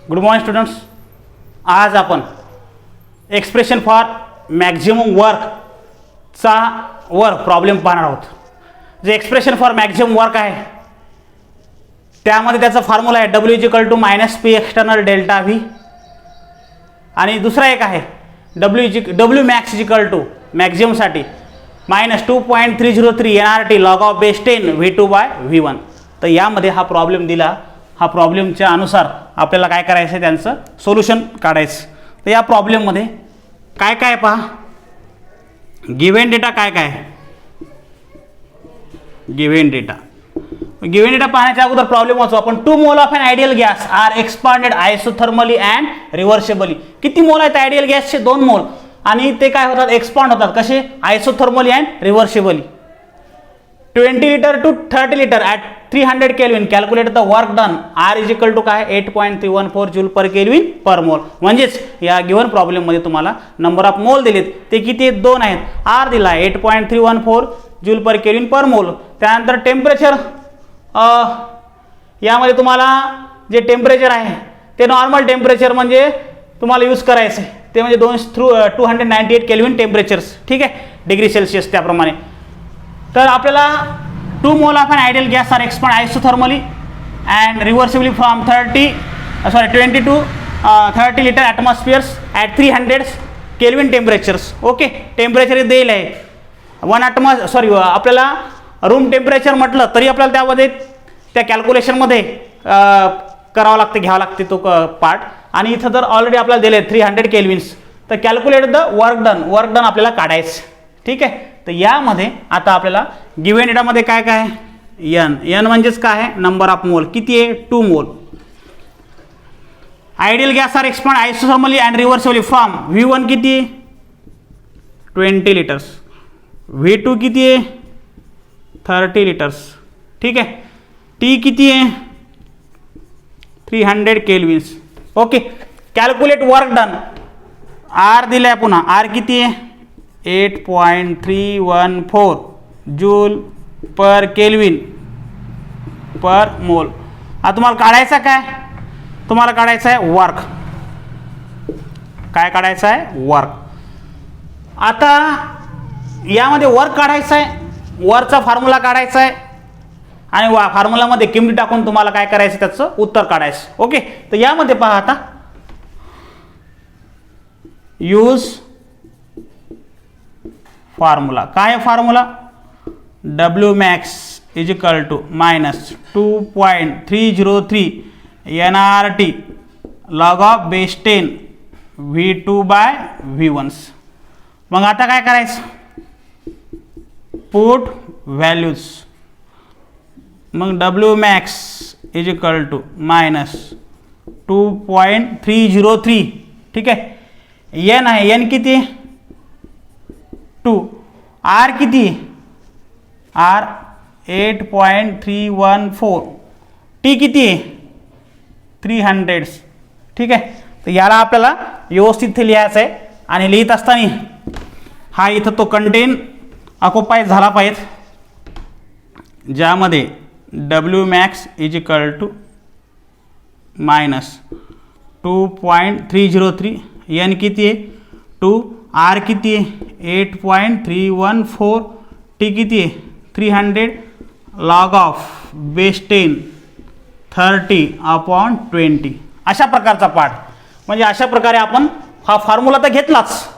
Good morning students. आज आपण expression for maximum वर्कचा problem पाहणार आहोत. जे एक्सप्रेशन फॉर मॅक्झिमम वर्क आहे त्यामध्ये त्याचा फॉर्म्युला आहे W=-P एक्सटर्नल डेल्टा व्ही आणि दुसरा एक आहे W मॅक्झिममसाठी -2.303 NRT log of base 10 V2/V1. तर यामध्ये हा प्रॉब्लेम दिला. हा प्रॉब्लेमच्या अनुसार आपल्याला काय करायचं आहे, त्यांचं सोल्युशन काढायचं. तर या प्रॉब्लेममध्ये काय काय पहा, गिव्हन डेटा काय काय गिव्हन डेटा पाहण्याच्या अगोदर प्रॉब्लेम वाचू आपण. 2 mole of an ideal gas are expanded isothermally and reversibly. किती मोल आहेत आयडियल गॅसचे? 2 मोल. आणि ते काय होतात, एक्सपांड होतात. कसे? Isothermally and reversibly. 20 litre to 30 litre at 300 kelvin. Calculate the work done. R = काय? 8.314 जूल पर केल्विन पर मोल. म्हणजेच या गिव्हन प्रॉब्लेममध्ये तुम्हाला नंबर ऑफ मोल दिलेत, ते किती आहेत? 2 आहेत. R दिला 8.314 जूल पर केल्विन पर मोल. त्यानंतर टेम्परेचर, यामध्ये तुम्हाला जे टेम्परेचर आहे ते नॉर्मल टेम्परेचर म्हणजे तुम्हाला यूज करायचं आहे, ते म्हणजे 298 केल्विन टेम्परेचर्स. ठीक आहे, डिग्री सेल्सिअस त्याप्रमाणे. तर आपल्याला 2 mole of an ideal gas are expand isothermally and reversibly from 20 to 30 litre atmospheres at 300 kelvin temperatures. Okay, temperature दिलेलं आहे. आपल्याला रूम टेम्परेचर म्हटलं तरी आपल्याला त्यामध्ये त्या कॅल्क्युलेशनमध्ये करावं लागते, घ्यावं लागते तो पार्ट. आणि इथं जर ऑलरेडी आपल्याला दिले 300 केल्विन्स, तर कॅल्क्युलेट द वर्क डन आपल्याला काढायचं. ठीक आहे, तर यामध्ये आता आपल्याला गिव्हन डेटामध्ये काय काय आहे? एन म्हणजेच काय आहे? Number of mole. किती आहे? 2 mole. Ideal gas are expand isothermally and reversibly from V1 किती आहे? 20 लिटर्स. V2 किती आहे? 30 लिटर्स. ठीक आहे, T किती आहे? 300 kelvins. Okay, calculate work done. R दिलं आहे, पुन्हा R किती आहे? 8.314 जूल पर केल्विन पर मोल. आता तुम्हाला काढायचा काय? तुम्हाला काढायचं आहे वर्क. काय काढायचं आहे? वर्क. आता यामध्ये वर्क काढायचं आहे, वरचा फॉर्म्युला काढायचा आहे आणि फॉर्म्युलामध्ये किमती टाकून तुम्हाला काय करायचं, त्याचं उत्तर काढायचं. ओके, तर यामध्ये पहा आता, यूज फॉर्म्युला. काय formula? Wmax -2.303 NRT log of base 10 V2/V1. मग आता काय करायचं? Put values. मग Wmax -2.303. ठीक आहे, N आहे, N किती? 2. R किती? R 8.314. T किती? 300. ठीक आहे, तर याला आपल्याला व्यवस्थित लिहायचं आहे. आणि लिहित असताना हा इथं तो कंटेन ऑक्युपाय झाला पाहिजे, ज्यामध्ये Wmax -2.303. N किती आहे? 2. R किती आहे? 8.314. T किती आहे? 300 log of base 10 30/20. अशा प्रकारचा पार्ट. म्हणजे अशा प्रकारे आपण हा फॉर्म्युला तर घेतलाच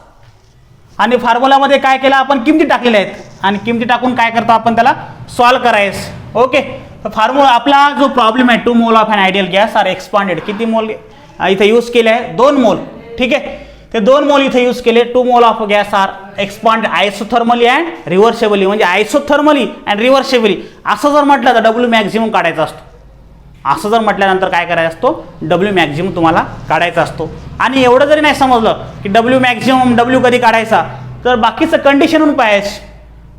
आणि फॉर्म्युलामध्ये काय केलं आपण? किमती टाकलेल्या आहेत आणि किमती टाकून काय करतो आपण? त्याला सॉल्व करायचं. ओके, तर फॉर्म्युला आपला जो प्रॉब्लेम आहे, 2 mole of an ideal gas are expanded. किती मोल इथे यूज केले आहे? 2 मोल. ठीक आहे, ते 2 मोल इथे यूज केले. 2 mole of gas are expand isothermally and reversibly. म्हणजे आयसोथर्मली अँड रिव्हर्सेबली असं जर म्हटलं तर W मॅक्झिमम काढायचा असतो. असं जर म्हटल्यानंतर काय करायचा असतो? W मॅक्झिमम तुम्हाला काढायचा असतो. आणि एवढं जरी नाही समजलं की W मॅक्झिमम W कधी काढायचा, तर बाकीचं कंडिशनून पाहायचं.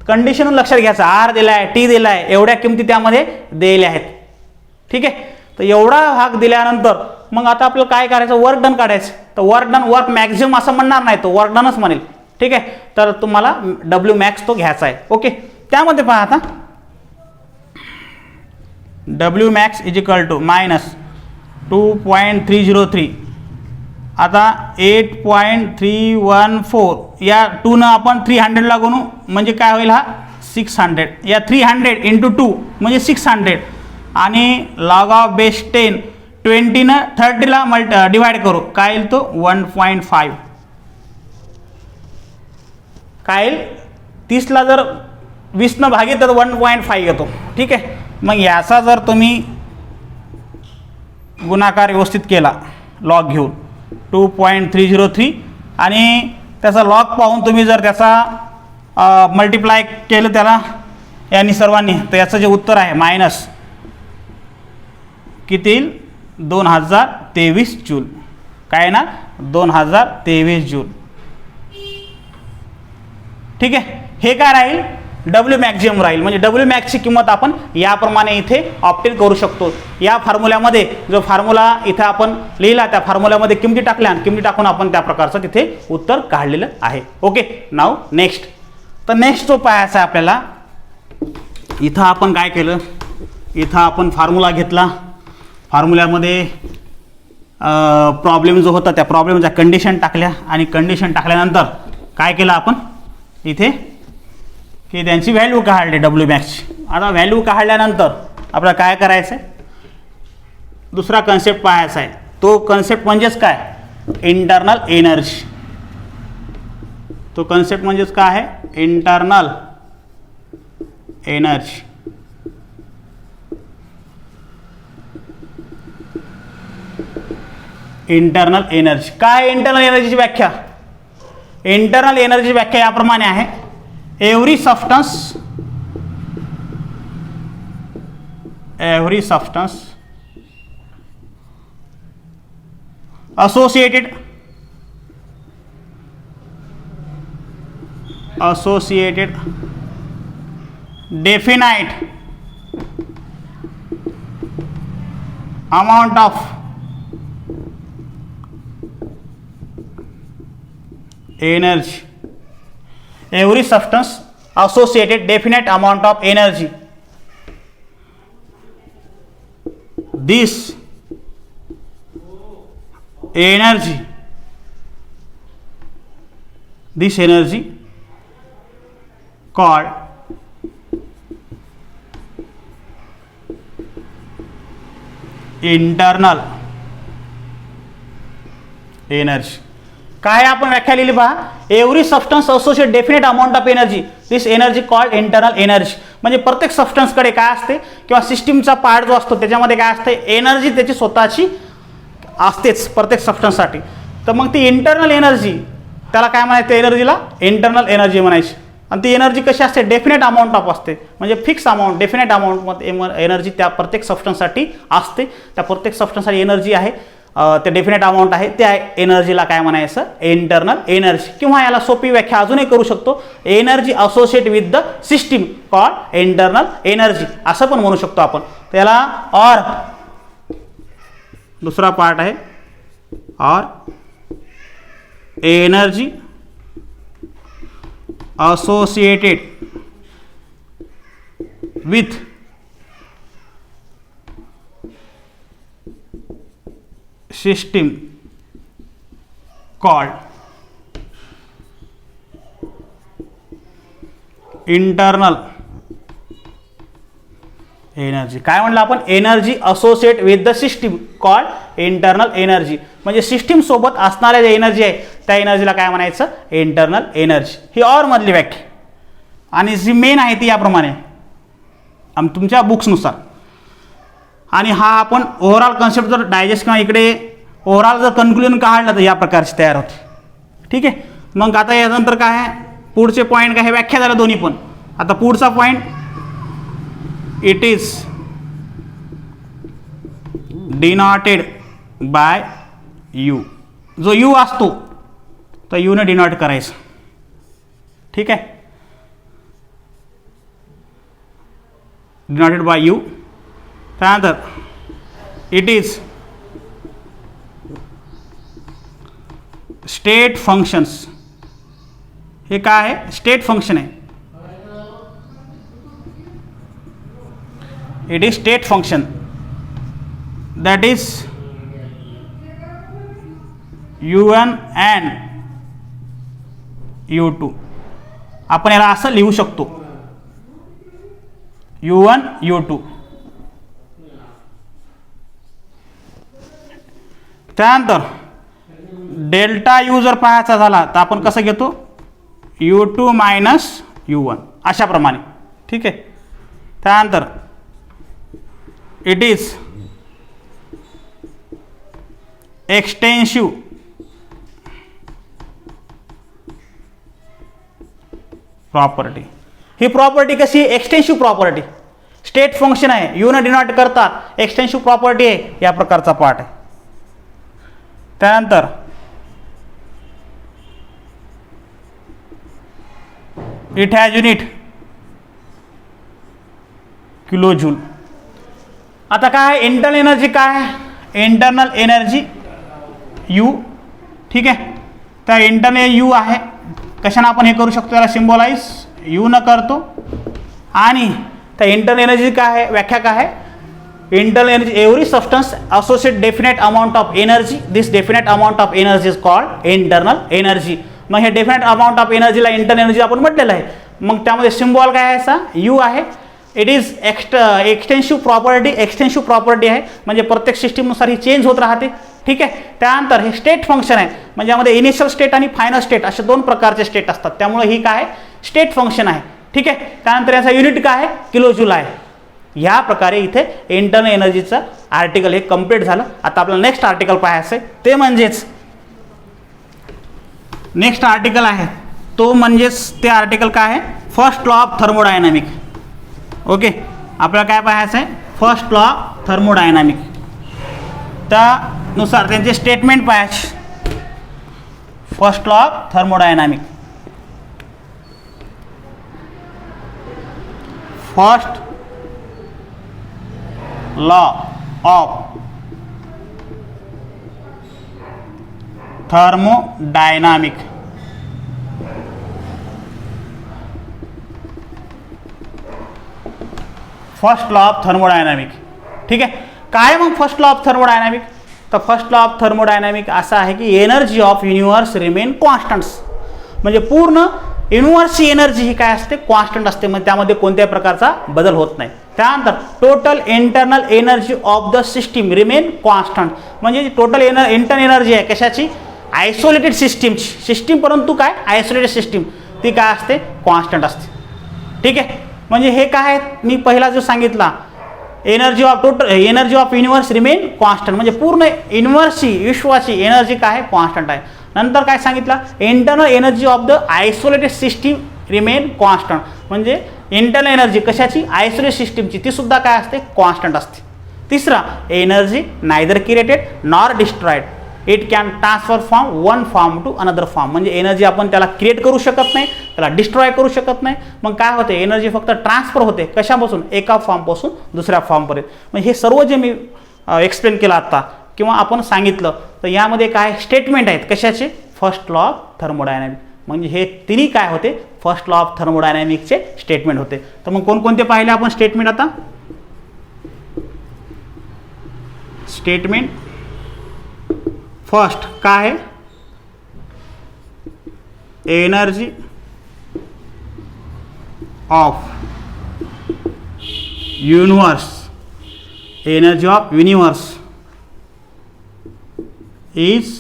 कंडिशनून लक्षात घ्यायचं. R दिलाय, T दिलाय, एवढ्या किमती त्यामध्ये दिलेल्या आहेत. ठीक आहे, तर एवढा भाग दिल्यानंतर मग आता आपल्याला काय करायचं? वर्क डन काढायचं. तर वर्क मॅक्झिमम असं म्हणणार नाही, तो वर्क डनच म्हणेल. ठीक आहे, तर तुम्हाला Wmax तो घ्यायचा आहे. ओके, त्यामध्ये पहा आता Wmax -2.314 2.303. आता 8.314 या 2 आपण 300 ला गुणू म्हणजे काय होईल हा 600. या 300 इंटू 2 म्हणजे 600 आणि लॉग ऑफ बेस 10 20 न 30 ला डिवाइड करू काय येईल तो 1.5. काय येईल 30 ला जर 20 न भागिले तर 1.5 येतो. ठीक आहे. मग याचा जर तुम्ही गुणाकार व्यवस्थित केला लॉग घेऊन 2.303 आणि त्याचा लॉग पाहून तुम्ही जर त्याचा मल्टिप्लाय केलं त्याला यांनी सर्वांनी तर याचं जे उत्तर आहे मायनस किती येईल 2023 जूल. काय ना 2023 जूल. ठीक आहे. हे काय राहील डब्ल्यू मॅक्झिमम राहील. म्हणजे डब्ल्यू मॅक्सची किंमत आपण याप्रमाणे इथे ऑप्टेन करू शकतो. या फॉर्म्युल्यामध्ये जो फॉर्म्युला इथे आपण लिहिला त्या फॉर्म्युल्यामध्ये किमती टाकल्या आणि किमती टाकून आपण त्या प्रकारचं तिथे उत्तर काढलेलं आहे. ओके. नाव नेक्स्ट. तर नेक्स्ट जो पाहायचा आहे आपल्याला इथं आपण काय केलं इथं आपण फॉर्म्युला घेतला. फॉर्म्युल्यामध्ये प्रॉब्लेम जो होता त्या प्रॉब्लेमच्या कंडिशन टाकल्या आणि कंडिशन टाकल्यानंतर काय केलं आपण इथे की त्यांची व्हॅल्यू काढली डब्ल्यू मॅक्सची. आता व्हॅल्यू काढल्यानंतर आपल्याला काय करायचं आहे दुसरा कन्सेप्ट पाहायचा आहे. तो कन्सेप्ट म्हणजेच काय इंटरनल एनर्जी. तो कन्सेप्ट म्हणजेच काय आहे इंटरनल एनर्जी. इंटरनल एनर्जी काय इंटरनल एनर्जीची व्याख्या. इंटरनल एनर्जी व्याख्या याप्रमाणे आहे every substance associated definite amount of energy. Every substance associated definite amount of energy. This energy called internal energy. काय आपण व्याख्या लिहिली पहा every substance associate definite amount of energy this energy called internal energy. म्हणजे प्रत्येक सबस्टन्सकडे काय असते किंवा सिस्टीमचा पार्ट जो असतो त्याच्यामध्ये काय असते एनर्जी त्याची स्वतःची असतेच प्रत्येक सबस्टन्ससाठी. तर मग ती इंटरनल एनर्जी त्याला काय म्हणायचं एनर्जीला इंटरनल एनर्जी म्हणायची. आणि ती एनर्जी कशी असते डेफिनेट अमाऊंट ऑफ असते म्हणजे fix amount definite amount energy त्या प्रत्येक सबस्टन्ससाठी असते. त्या प्रत्येक सबस्टन्ससाठी एनर्जी आहे ते डेफिनेट अमाऊंट आहे त्या एनर्जीला काय म्हणायचं इंटरनल एनर्जी. किंवा याला सोपी व्याख्या अजूनही करू शकतो energy associate with the system called internal energy असं पण म्हणू शकतो आपण. त्याला और दुसरा पार्ट आहे और energy associated with system called internal energy. काय म्हणलं आपण energy associate with the system called internal energy. म्हणजे सिस्टीम सोबत असणाऱ्या जे एनर्जी आहे त्या एनर्जीला काय म्हणायचं इंटरनल एनर्जी. ही और मधली व्याख्या आणि जी मेन आहे ती याप्रमाणे तुमच्या बुक्सनुसार. आणि हा आपण ओव्हरऑल कन्सेप्ट जर डायजेस्ट किंवा इकडे ओव्हरऑल जर कन्क्लुजन काढलं तर या प्रकारची तयार होते. ठीक आहे. मग आता यानंतर काय आहे पुढचे पॉईंट काय हे व्याख्या झालं दोन्ही पण. आता पुढचा point it is denoted by u. जो u असतो तर u ने डिनोट करायचं. ठीक आहे. Denoted by u. त्यानंतर इट इज स्टेट फंक्शन्स. हे काय आहे स्टेट फंक्शन आहे. It is state function that is U1 and U2. आपण याला असं लिहू शकतो, U1 U2. त्यानंतर डेल्टा U जर पाहायचा झाला तर आपण कसं घेतो, U2 मायनस U1 अशाप्रमाणे. ठीक आहे. त्यानंतर it is extensive property. He property कशी आहे, एक्सटेन्सिव्ह प्रॉपर्टी. स्टेट फंक्शन आहे, यू न डिनॉट करता एक्सटेन्सिव्ह प्रॉपर्टी आहे, या प्रकारचा पार्ट आहे. त्यानंतर it has unit kilo joule. आता काय इंटरनल एनर्जी, काय इंटरनल एनर्जी यू. ठीक आहे. तर इंटरनल यू आहे, कशाने आपण हे करू शकतो, याला सिम्बॉलाइज यू न करतो. आणि त्या इंटरनल एनर्जी काय आहे, व्याख्या काय आहे, internal energy every substance associate definite amount of energy, this definite amount of energy is called internal energy. मग हे डेफिनेट अमाऊंट ऑफ एनर्जीला इंटरनल एनर्जी आपण म्हटलेलं आहे. मग त्यामध्ये सिम्बॉल काय आहे, असा यू आहे. It is extensive property. Extensive property आहे म्हणजे प्रत्येक सिस्टीमनुसार ही चेंज होत राहते. ठीक आहे. त्यानंतर हे स्टेट फंक्शन आहे, म्हणजे यामध्ये इनिशियल स्टेट आणि फायनल स्टेट असे दोन प्रकारचे स्टेट असतात, त्यामुळे ही काय स्टेट फंक्शन आहे. ठीक आहे. त्यानंतर याचा युनिट काय आहे, किलो जूल आहे. ह्या प्रकारे इथे इंटरनल एनर्जीचं आर्टिकल हे कम्प्लीट झालं. आता आपल्याला नेक्स्ट आर्टिकल पाहायचं आहे, ते म्हणजेच नेक्स्ट आर्टिकल आहे तो म्हणजेच ते आर्टिकल काय आहे, first law of thermodynamic. Okay. आपल्याला काय पाहायचं आहे, फर्स्ट लॉ ऑफ थर्मोडायनामिक. त्यानुसार त्यांचे स्टेटमेंट पाहायचे. First law of thermodynamic. First law of thermodynamic. First law of thermodynamic. ठीक आहे. काय मग फर्स्ट लॉ ऑफ थर्मोडायनामिक, तर फर्स्ट लॉ ऑफ थर्मोडायनामिक असा आहे की energy of universe remain constants. म्हणजे पूर्ण युनिव्हर्सची एनर्जी ही काय असते, कॉन्स्टंट असते, म्हणजे त्यामध्ये कोणत्याही प्रकारचा बदल होत नाही. त्यानंतर total internal energy of the system remain constant. म्हणजे टोटल इंटरनल एनर्जी आहे कशाची, आयसोलेटेड सिस्टीमची. सिस्टीम परंतु काय आयसोलेटेड सिस्टीम, ती काय असते, कॉन्स्टंट असते. ठीक आहे. म्हणजे हे काय, मी पहिला जो सांगितला energy of total energy of universe remain constant, म्हणजे पूर्ण युनिव्हर्सची विश्वाची एनर्जी काय आहे, कॉन्स्टंट आहे. नंतर काय सांगितलं, internal energy of the isolated system remain constant. म्हणजे इंटरनल एनर्जी कशाची, आयसोलेटेड सिस्टीमची, ती सुद्धा काय असते, कॉन्स्टंट असते. तिसरा, energy neither created nor destroyed, it can transfer from one form to another form. म्हणजे एनर्जी आपण त्याला क्रिएट करू शकत नाही, त्याला डिस्ट्रॉय करू शकत नाही. मग काय होते, एनर्जी फक्त ट्रान्सफर होते कशापासून, एका फॉर्मपासून दुसऱ्या फॉर्मपर्यंत. म्हणजे हे सर्व जे मी एक्सप्लेन केलं आता किंवा आपण सांगितलं, तर यामध्ये काय स्टेटमेंट आहेत कशाचे, फर्स्ट लॉ ऑफ थर्मोडायनामिक. म्हणजे हे तिन्ही काय होते, फर्स्ट लॉ ऑफ थर्मोडायनामिकचे स्टेटमेंट होते. तर मग कोणकोणते पाहिले आपण स्टेटमेंट, आता स्टेटमेंट फर्स्ट काय आहे, energy of universe, energy of universe is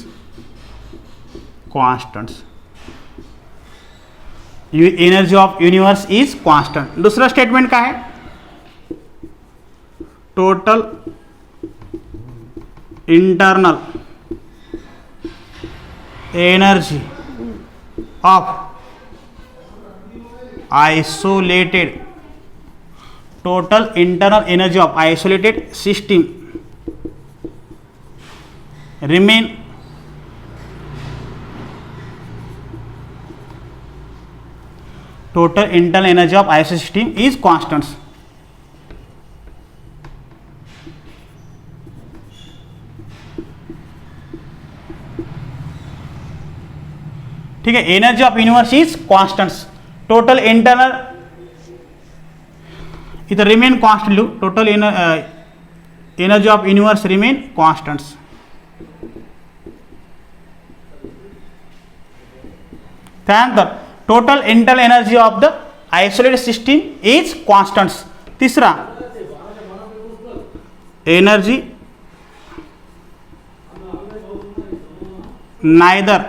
constant. Energy of universe is constant. दुसरं स्टेटमेंट काय आहे, total internal energy of isolated, total internal energy of isolated system remain total internal energy of ISO system is constants. ठीक है, energy of universe is constants. Total internal इधर remain constant लिहू, total energy of universe remain constants. त्यानंतर total internal energy of the isolated system is constants. तिसरा energy neither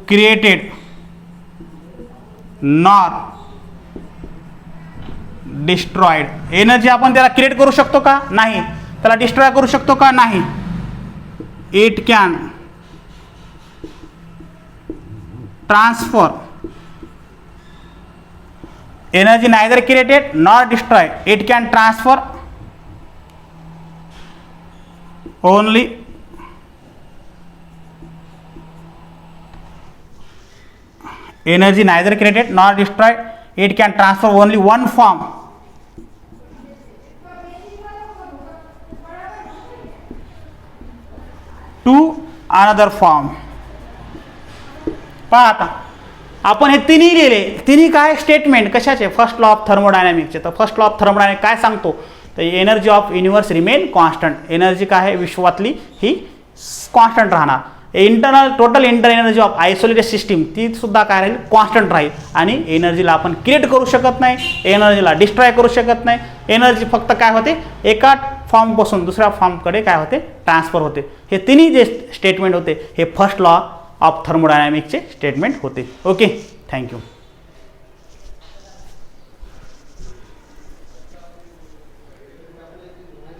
created nor destroyed. Energy आपण त्याला create करू शकतो का? नाही. त्याला डिस्ट्रॉय करू शकतो का? नाही. It can transfer energy neither created nor destroy. It can transfer only energy neither created nor destroyed. It can transfer only one form to another form. पहा आता आपण हे तिन्ही लिहिले. तिन्ही काय स्टेटमेंट कशाचे? फर्स्ट लॉ ऑफ थर्मोडायनॅमिक्सचे. तर फर्स्ट लॉ ऑफ थर्मोडायनॅमिक काय सांगतो? तर energy of universe remain constant. Energy काय आहे विश्वातली ही कॉन्स्टंट राहणार. Total internal energy of isolated system ती सुद्धा काय राहील? कॉन्स्टंट राहील. आणि एनर्जीला आपण क्रिएट करू शकत नाही, एनर्जीला डिस्ट्रॉय करू शकत नाही. एनर्जी फक्त काय होते? एका फॉर्मपासून दुसऱ्या फॉर्मकडे काय होते? ट्रान्सफर होते. हे तिन्ही जे स्टेटमेंट होते हे फर्स्ट लॉ ऑफ थर्मोडायनॅमिक्सचे स्टेटमेंट होते. Okay, thank you.